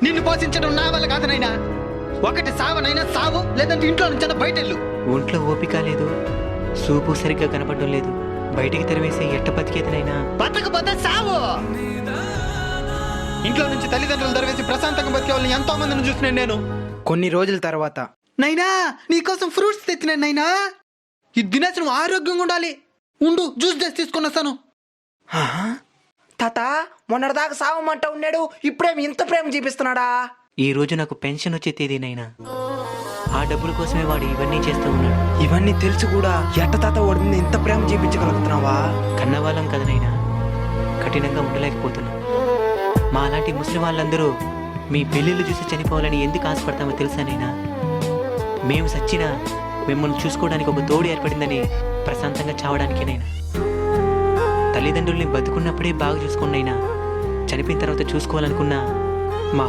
నిన్ను పోషించడం నా వల్ల కాదు నైనా. ఒకటి సావనైనా సావు, లేదంటే ఇంట్లో నుంచి బయటెళ్ళు. ఒంట్లో ఓపిక లేదు, సూపు సరిగ్గా కనపడడం లేదు. బయటికి తెరవేసి ఎట్ట బతికేతనైనా. బతకపోతే సావు. ఇంట్లో నుంచి తల్లిదండ్రులు తెరవేసి ప్రశాంతంగా బతికే వాళ్ళని ఎంతో మందిని చూసినాను నేను. కొన్ని రోజుల తర్వాత, నైనా నీకోసం ఫ్రూట్స్ తెచ్చినాను నైనా. ఇది తినేసి నువ్వు ఆరోగ్యంగా ఉండాలి. ఉండు, జ్యూస్ చేసి తీసుకుని వస్తాను. తాత మొన్నటిదాకా సావమంట ఉన్నాడు, ఇప్పుడేమి ఇంత ప్రేమ చూపిస్తున్నాడా? ఈ రోజు నాకు పెన్షన్ వచ్చే తేదీనైనా. ఆ డబ్బుల కోసమే వాడు ఇవన్నీ చేస్తూ ఉన్నాడు. ఇవన్నీ తెలుసు కూడా ఎట్ట తాత వాడి ఇంత ప్రేమ చూపించగలుగుతున్నావా? కన్నవాళ్ళం కదనైనా, కఠినంగా ఉండలేకపోతున్నాం. మా అలాంటి ముస్లిం వాళ్ళందరూ మీ పెళ్ళిళ్ళు చూసి చనిపోవాలని ఎందుకు ఆశపడతామో తెలుసానైనా. మేము సచ్చినా మిమ్మల్ని చూసుకోవడానికి ఒక తోడు ఏర్పడిందని ప్రశాంతంగా చావడానికేనైనా. తల్లిదండ్రుల్ని బతుకున్నప్పుడే బాగా చూసుకోండి అయినా, చనిపోయిన తర్వాత చూసుకోవాలనుకున్నా మా